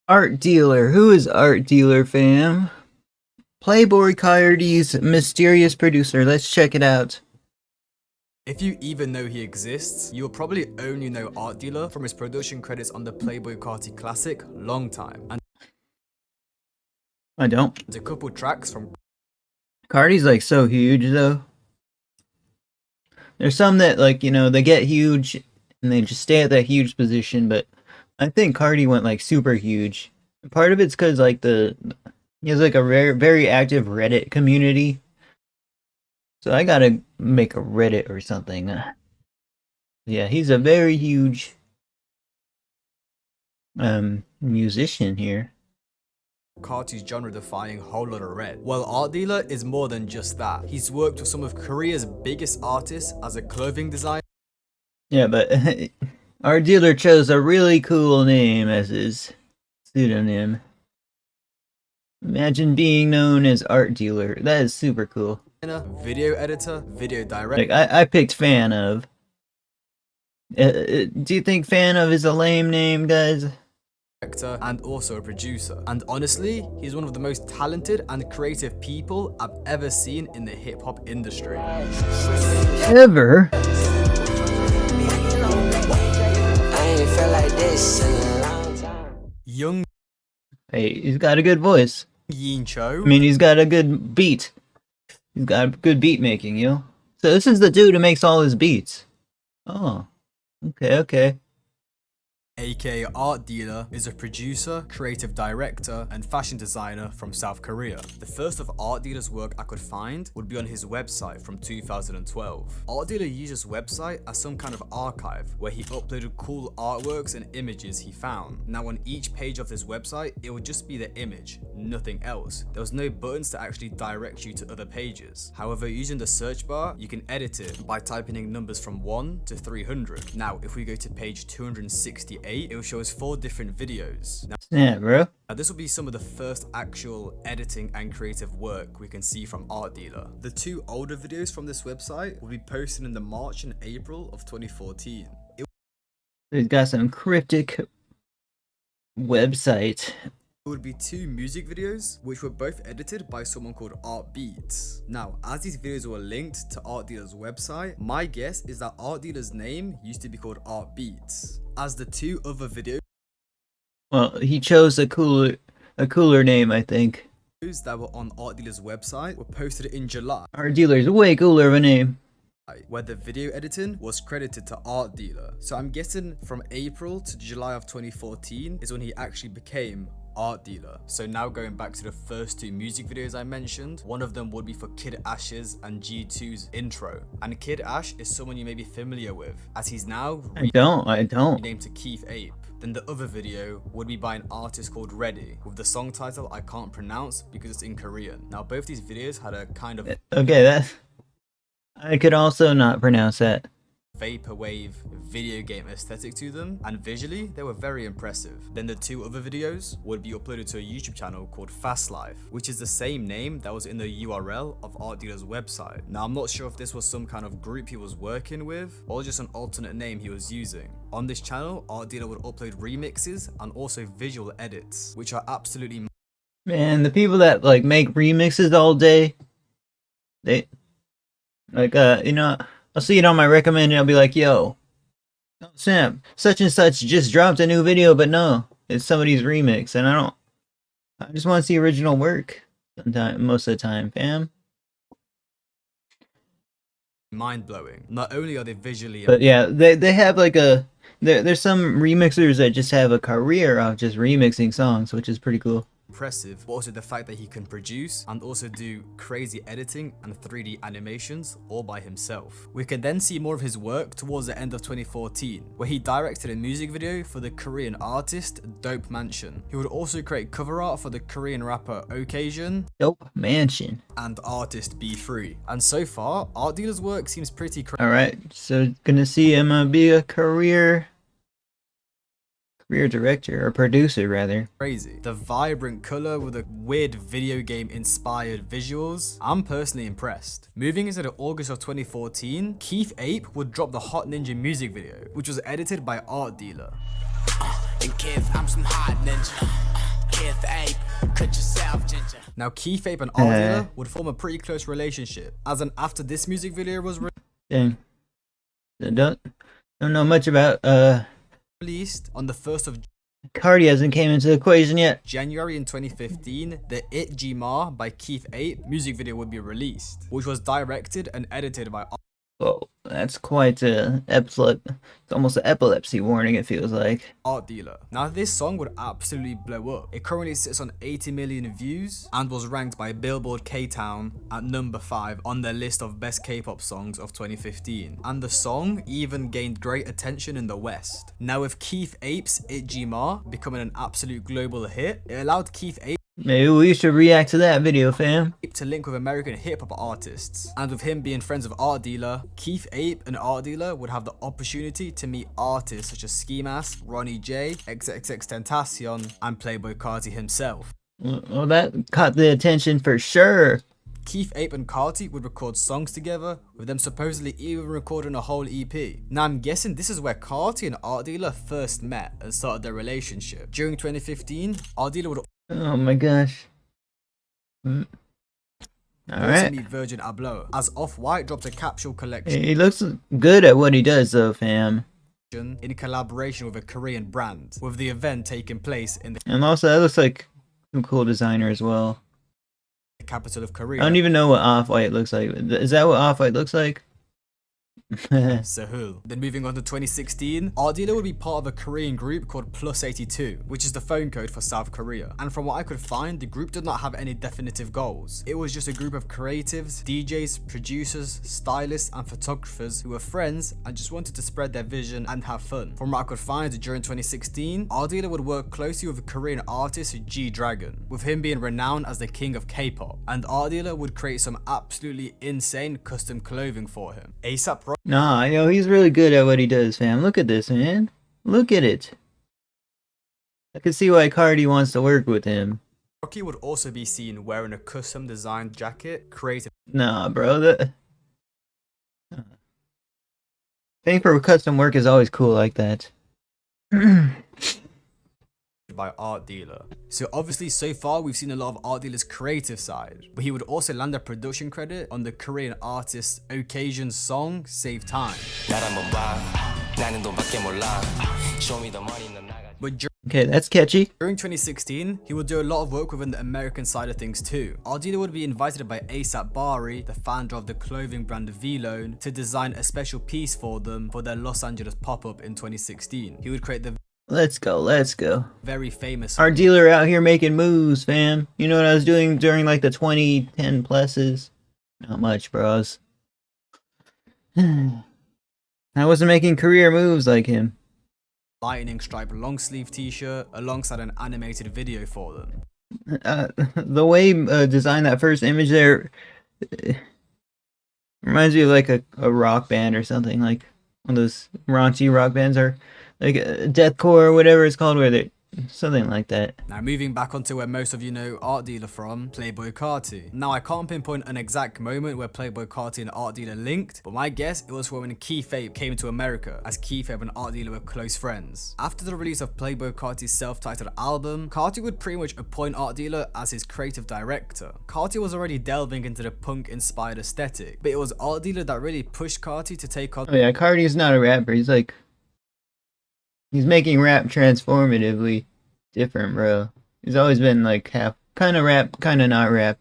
Art Dealer. Who is Art Dealer, fam? Playboi Carti's mysterious producer. Let's check it out. If you even know he exists, you'll probably only know Art Dealer from his production credits on the Playboi Carti classic Long Time, and I don't. a couple tracks from Carti's like so huge though. There's some that like, they get huge and they just stay at that huge position, but I think Carti went like super huge. Part of it's because like he has like a very active Reddit community. So I gotta make a Reddit or something. Yeah, he's a very huge musician here. Carti's genre-defying Whole Lotta Red. Well, Art Dealer is more than just that. He's worked with some of Korea's biggest artists as a clothing designer. Yeah, but our dealer chose a really cool name as his pseudonym. Imagine being known as Art Dealer. That is super cool. Video editor, video director. Like, I picked FanOf. Do you think FanOf is a lame name, guys? And also a producer. And honestly, he's one of the most talented and creative people I've ever seen in the hip-hop industry. Ever? Young Hey, he's got a good voice. Yin Cho. I mean, he's got a good beat. He's got good beat making, So this is the dude who makes all his beats. Oh, okay. aka Art Dealer, is a producer, creative director, and fashion designer from South Korea. The first of Art Dealer's work I could find would be on his website from 2012. Art Dealer used his website as some kind of archive where he uploaded cool artworks and images he found. Now on each page of his website, it would just be the image, nothing else. There was no buttons to actually direct you to other pages. However, using the search bar, you can edit it by typing in numbers from 1 to 300. Now, if we go to page 268, it will show us 4 different videos. Yeah, bro. Now this will be some of the first actual editing and creative work we can see from Art Dealer. The 2 older videos from this website will be posted in the March and April of 2014. He's got some cryptic website. It would be 2 music videos, which were both edited by someone called Art Beats. Now, as these videos were linked to Art Dealer's website, my guess is that Art Dealer's name used to be called Art Beats. As the 2 other videos, Well, he chose a cooler name, I think. that were on Art Dealer's website were posted in July, Art Dealer's way cooler of a name. where the video editing was credited to Art Dealer. So I'm guessing from April to July of 2014 is when he actually became Art Dealer. So now going back to the first 2 music videos I mentioned, one of them would be for Kid Ash's and G2's intro. And Kid Ash is someone you may be familiar with, as he's now I don't. renamed to Keith Ape. Then the other video would be by an artist called Ready, with the song title I can't pronounce because it's in Korean. Now both these videos had a kind of Okay, I could also not pronounce that. vaporwave video game aesthetic to them, and visually they were very impressive. Then the 2 other videos would be uploaded to a YouTube channel called Fast Life, which is the same name that was in the URL of Art Dealer's website. Now I'm not sure if this was some kind of group he was working with or just an alternate name he was using. On this channel, Art Dealer would upload remixes and also visual edits, which are absolutely Man, the people that like make remixes all day, they like I'll see it on my recommended. I'll be like, yo, Sam, such and such just dropped a new video, but no, it's somebody's remix, and I just want to see original work. Most of the time, fam. mind-blowing. Not only are they visually But yeah, they have like there's some remixers that just have a career of just remixing songs, which is pretty cool. impressive, but also the fact that he can produce and also do crazy editing and 3D animations all by himself. We can then see more of his work towards the end of 2014, where he directed a music video for the Korean artist Dope Mansion. He would also create cover art for the Korean rapper Occasion, Dope Mansion, and artist Be Free. And so far, Art Dealer's work seems pretty crazy. Alright, so gonna see him be a career director, or producer rather. Crazy. The vibrant color with the weird video game inspired visuals. I'm personally impressed. Moving into the August of 2014, Keith Ape would drop the Hot Ninja music video, which was edited by Art Dealer. And Kev, I'm some hot ninja. Now Keith Ape and Art Dealer would form a pretty close relationship, as an after this music video was Dang. Don't know much about released on the 1st of Carti hasn't came into the equation yet. January in 2015, the It G Ma by Keith Ape music video would be released, which was directed and edited by Whoa, that's quite it's almost an epilepsy warning, it feels like. Art Dealer. Now this song would absolutely blow up. It currently sits on 80 million views and was ranked by Billboard K-Town at number 5 on their list of best K-pop songs of 2015. And the song even gained great attention in the West. Now with Keith Ape's It G Ma becoming an absolute global hit, it allowed Keith Ape Maybe we should react to that video, fam. to link with American hip-hop artists. And with him being friends with Art Dealer, Keith Ape and Art Dealer would have the opportunity to meet artists such as Ski Mask, Ronnie J, XXXTentacion, and Playboi Carti himself. Well, that caught the attention for sure. Keith Ape and Carti would record songs together, with them supposedly even recording a whole EP. Now I'm guessing this is where Carti and Art Dealer first met and started their relationship. During 2015, Art Dealer would Oh my gosh. Alright. meet Virgin Abloh, as Off-White dropped a capsule collection He looks good at what he does though, fam. in collaboration with a Korean brand, with the event taking place in the And also that looks like some cool designer as well. capital of I Korea, don't even know what Off-White looks like. Is that what Off-White looks like? Seoul. Then moving on to 2016, Art Dealer would be part of a Korean group called Plus 82, which is the phone code for South Korea. And from what I could find, the group did not have any definitive goals. It was just a group of creatives, DJs, producers, stylists, and photographers who were friends and just wanted to spread their vision and have fun. From what I could find, during 2016, Art Dealer would work closely with a Korean artist G-Dragon, with him being renowned as the king of K-pop. And Art Dealer would create some absolutely insane custom clothing for him. ASAP Nah, you know, he's really good at what he does, fam. Look at this, man. Look at it. I can see why Carti wants to work with him. Rocky would also be seen wearing a custom designed jacket created Nah, bro. Paying for custom work is always cool like that. by Art Dealer. So obviously so far we've seen a lot of Art Dealer's creative side, but he would also land a production credit on the Korean artist Occasion's song Save Time. But Okay, that's catchy. during 2016, he would do a lot of work within the American side of things too. Art Dealer would be invited by ASAP Bari, the founder of the clothing brand V-Lone, to design a special piece for them for their Los Angeles pop-up in 2016. He would create the Let's go, let's go. very famous Our dealer out here making moves, fam. You know what I was doing during like the 2010 pluses? Not much, bros. I wasn't making career moves like him. lightning stripe long sleeve t-shirt alongside an animated video for them. The way designed that first image there reminds me of like a rock band or something, like one of those raunchy rock bands, or like deathcore or whatever it's called, where they something like that. Now moving back onto where most of you know Art Dealer from, Playboi Carti. Now I can't pinpoint an exact moment where Playboi Carti and Art Dealer linked, but my guess it was when Keith Ape came to America, as Keith Ape and Art Dealer were close friends. After the release of Playboi Carti's self-titled album, Carti would pretty much appoint Art Dealer as his creative director. Carti was already delving into the punk-inspired aesthetic, but it was Art Dealer that really pushed Carti to take on Oh yeah, Carti's not a rapper. He's making rap transformatively different, bro. He's always been like half kind of rap, kind of not rap.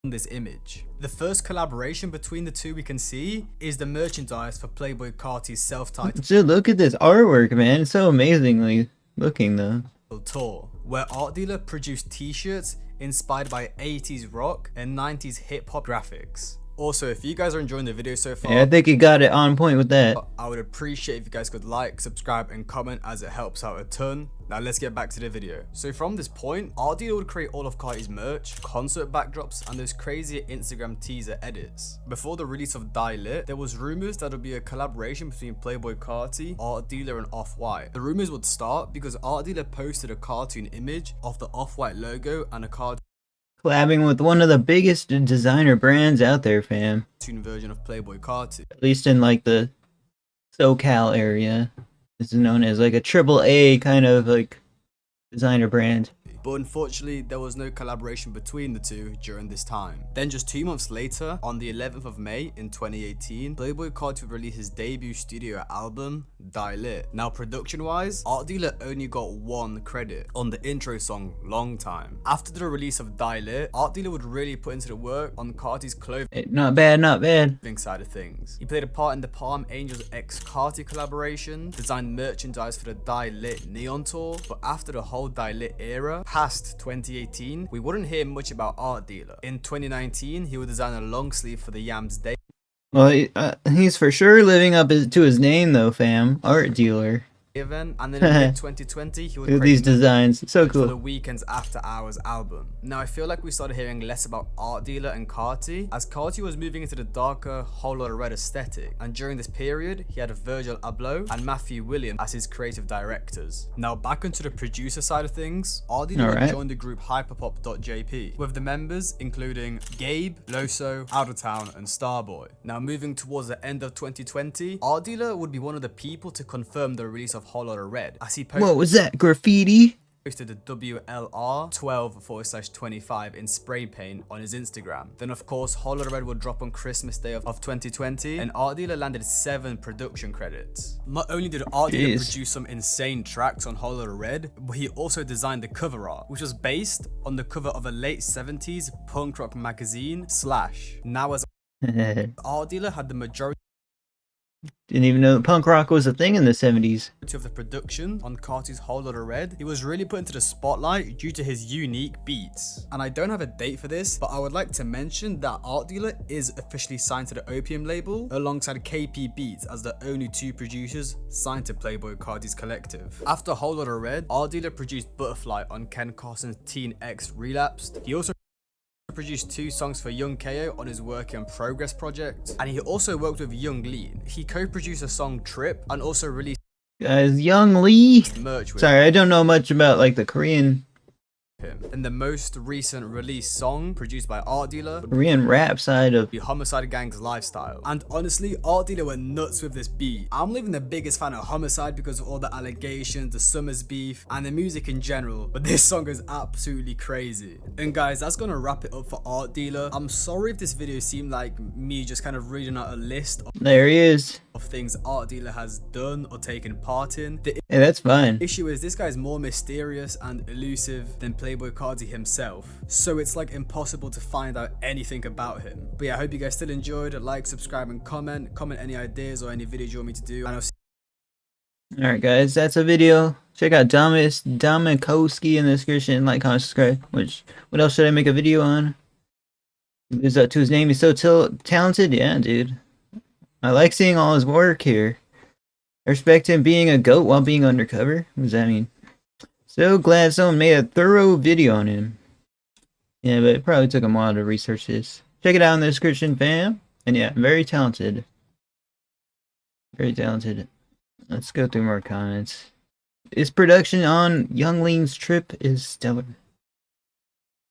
this image. The first collaboration between the two we can see is the merchandise for Playboi Carti's self-titled Dude, look at this artwork, man. It's so amazingly looking, though. tour, where Art Dealer produced t-shirts inspired by 80s rock and 90s hip-hop graphics. Also, if you guys are enjoying the video so far, Yeah, I think he got it on point with that. I would appreciate if you guys could like, subscribe, and comment, as it helps out a ton. Now let's get back to the video. So from this point, Art Dealer would create all of Carti's merch, concert backdrops, and those crazy Instagram teaser edits. Before the release of Die Lit, there was rumors that it would be a collaboration between Playboi Carti, Art Dealer, and Off-White. The rumors would start because Art Dealer posted a cartoon image of the Off-White logo and a cartoon Collabing with one of the biggest designer brands out there, fam. version of Playboi Carti. At least in like the SoCal area. This is known as like a triple A kind of like designer brand. But unfortunately, there was no collaboration between the two during this time. Then just 2 months later, on the 11th of May in 2018, Playboi Carti would release his debut studio album, Die Lit. Now production-wise, Art Dealer only got 1 credit on the intro song, Long Time. After the release of Die Lit, Art Dealer would really put into the work on Carti's clothing Not bad, not bad. side of things. He played a part in the Palm Angels X Carti collaboration, designed merchandise for the Die Lit Neon tour, but after the whole Die Lit era, past 2018, we wouldn't hear much about Art Dealer. In 2019, he would design a long sleeve for the Yams Day Well, he's for sure living up to his name though, fam. Art dealer. event, and then in mid-2020, he would Look at create these designs. So for the cool. Weeknd's After Hours album. Now I feel like we started hearing less about Art Dealer and Carti, as Carti was moving into the darker, Whole Lotta Red aesthetic, and during this period, he had Virgil Abloh and Matthew Williams as his creative directors. Now back onto the producer side of things, Art Dealer would join the group Hyperpop.jp, with the members including Gabe, Loso, Out of Town, and Starboy. Now moving towards the end of 2020, Art Dealer would be one of the people to confirm the release of Whole Lotta Red, as he posted What was that? Graffiti? posted the WLR 12/25 in spray paint on his Instagram. Then of course, Whole Lotta Red would drop on Christmas Day of 2020, and Art Dealer landed 7 production credits. Not only did Art Dealer produce some insane tracks on Whole Lotta Red, but he also designed the cover art, which was based on the cover of a late 70s punk rock magazine, Slash. Now as Art Dealer had the majority Didn't even know punk rock was a thing in the 70s. of the production on Carti's Whole Lotta Red, he was really put into the spotlight due to his unique beats. And I don't have a date for this, but I would like to mention that Art Dealer is officially signed to the Opium label alongside KP Beats as the only 2 producers signed to Playboi Carti's collective. After Whole Lotta Red, Art Dealer produced Butterfly on Ken Carson's Teen X Relapsed. He also produced 2 songs for Young KO on his Work in Progress project, and he also worked with Young Lean. He co-produced a song Trip and also released Guys, Young Lee. merch with Sorry, I don't know much about like the Korean him. And the most recent released song produced by Art Dealer would Korean rap side of be Homicide Gang's Lifestyle. And honestly, Art Dealer went nuts with this beat. I'm not even the biggest fan of Homicide because of all the allegations, the Summers beef, and the music in general, but this song is absolutely crazy. And guys, that's gonna wrap it up for Art Dealer. I'm sorry if this video seemed like me just kind of reading out a list There he is. of things Art Dealer has done or taken part in. The Hey, that's fine. issue is this guy's more mysterious and elusive than Playboi Carti himself, so it's like impossible to find out anything about him. But yeah, I hope you guys still enjoyed. Like, subscribe, and comment any ideas or any videos you want me to do, and I'll see Alright guys, that's a video. Check out Domikowski in the description. Like, comment, subscribe. What else should I make a video on? Lives up to his name. He's so talented. Yeah, dude. I like seeing all his work here. I respect him being a goat while being undercover. What does that mean? So glad someone made a thorough video on him. Yeah, but it probably took him a while to research this. Check it out in the description, fam. And yeah, very talented. Very talented. Let's go through more comments. His production on Young Lean's Trip is stellar.